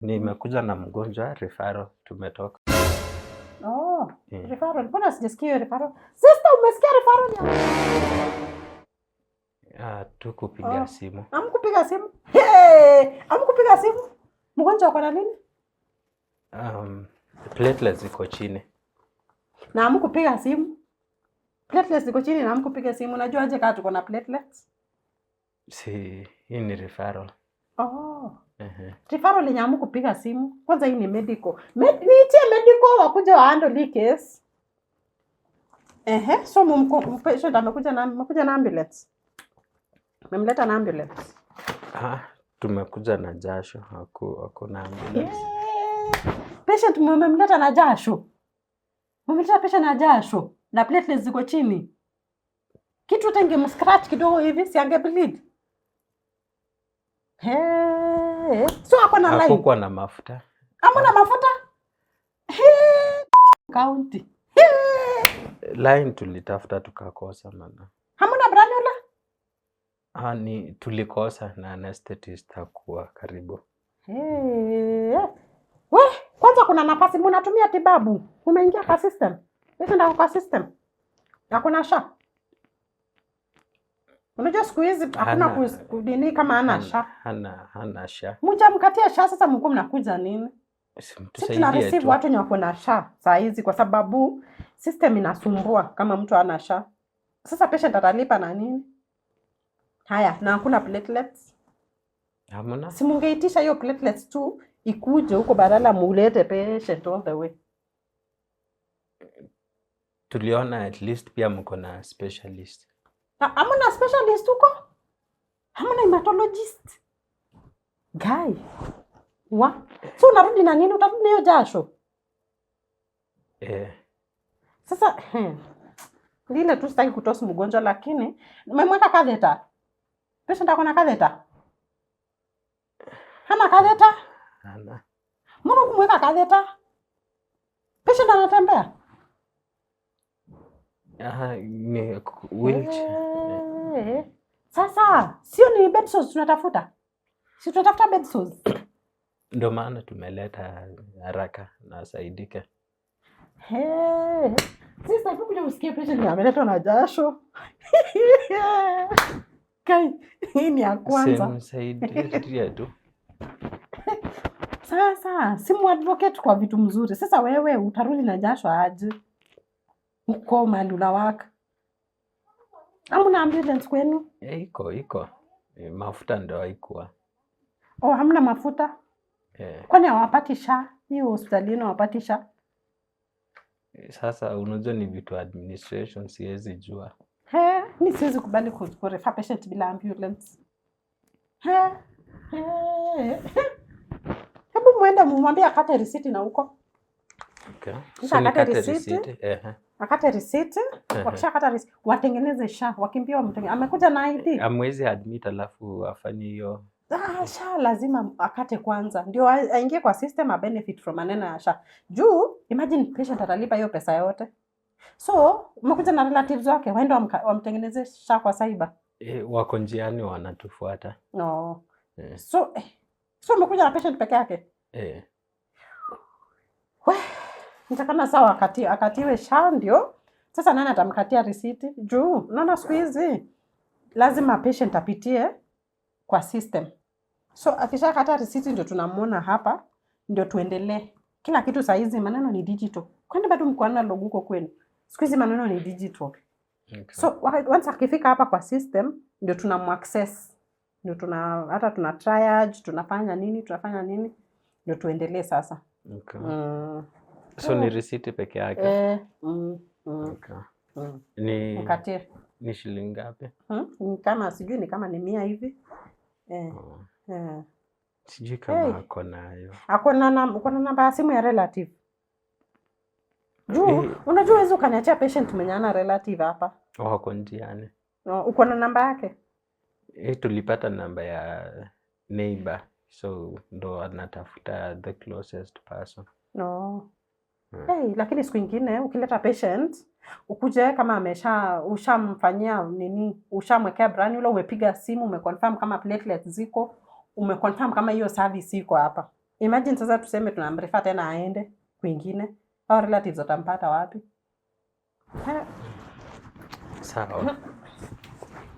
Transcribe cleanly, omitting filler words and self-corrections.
Nimekuja na mgonjwa referral tumetoka. Oh, referral. Mbona sijasikia referral? Sister, umesikia referral ya? Tukupiga simu. Amkupiga simu? Hey! Amkupiga simu? Mgonjwa ako na nini? Platelets ziko chini. Na amkupiga simu? Platelets ziko chini na amkupiga simu. Unajua aje kama tuko na platelets? Hii ni referral. Oh. Referral yenye amkupiga simu. Kwanza hii ni medical. Niitie medical wakuja wa handle case. So patient amekuja na ambulance. Memleta na ambulance. Tumekuja na jasho, hakuna ambulance. Patient mmemleta na jasho. Mmemleta patient na jasho na platelets ziko chini. Kitu tenge mscratch kidogo hivi si ange bleed. So hakuna line. Hakukuwa na mafuta. Hamna mafuta? County. Line tulitafuta tukakosa mana. Hamna granula? Ni tulikosa na anesthetist hakuwa karibu. Kwanza kuna nafasi mnatumia tibabu. Umeingia kwa system. Hizo ndio kwa system. Hakuna sha. Unajua siku hizi hakuna kudini kama ana sha. Hana sha. Mjamkatia sha sasa mko mnakuja nini? Sisi tuna receive watu wenye wako na sha saa hizi kwa sababu system inasumbua kama mtu ana sha. Sasa patient atalipa na nini? Haya, na hakuna platelets. Hamna. Si mungeitisha hiyo platelets tu ikuje huko badala mulete patient all the way. Tuliona at least pia mko na specialist. Hamna specialist huko? Hamna hematologist. Guy. So unarudi na nini? Utarudi na hiyo jasho? Sasa Lile tu sitaki kutosa mgonjwa lakini nimemweka catheter. Patient ako na catheter? Hana catheter? Hana. Mbona kumweka catheter? Patient anatembea? Ni wheelchair. Sasa sio ni bed sores tunatafuta? Si tunatafuta bed sores? Ndio maana tumeleta haraka na asaidike. Sasa hivi kuja usikie patient ameletwa na jasho. Kai, hii ni ya kwanza. Simsaidia tu. Sasa, simu advocate kwa vitu mzuri. Sasa wewe utarudi na jasho aje? Uko mahali unawaka. Hamna ambulance kwenu? Iko. Mafuta ndio haikuwa. Hamna mafuta? Kwani hawapati sha? Hiyo hospitalini hawapati sha? Sasa unajua ni vitu administration siwezi jua. Mimi siwezi kubali kurefer patient bila ambulance. Hebu muende mumwambie akate receipt na huko. Okay. So akate receipt. Akate receipt. Wakishakata receipt watengeneze sha, wakimbia wamtengeneze. Amekuja na ID. Amwezi admit alafu afanye hiyo. Sha lazima akate kwanza ndio aingie kwa system a benefit from maneno ya sha. Juu imagine patient atalipa hiyo pesa yote. So umekuja na relatives wake waende wamtengeneze sha kwa cyber. Wako njiani wanatufuata. No. So umekuja na patient peke yake? Nitakana sawa akatiwe sha ndio. Sasa nani atamkatia receipt? Juu unaona siku hizi lazima patient apitie kwa system. So akishakata receipt ndio tunamuona hapa ndio tuendelee. Kila kitu saa hizi maneno ni digital. Kwani bado mko analog huko kwenu? Siku hizi maneno ni digital. Okay. So once akifika hapa kwa system ndio tunamuaccess. Ndio tuna triage, tunafanya nini ndio tuendelee sasa. Okay. So ni receipt peke yake. Okay. Ni shilingi ngapi? Kama sijui ni kama ni 100 hivi. Sijui kama ako nayo. Ako na namba ya simu ya relative. Juu unajua hizo kaniachia patient mwenye ana relative hapa. Wako njiani. Uko na namba yake? Tulipata namba ya neighbor. So ndo anatafuta the closest person. Lakini siku nyingine ukileta patient ukuje kama ushamfanyia ushamwekea brand ule, umepiga simu umeconfirm kama platelets ziko, umeconfirm kama hiyo service iko hapa. Imagine sasa tuseme tunamrefer tena aende kwingine, au relatives watampata wapi? Sawa.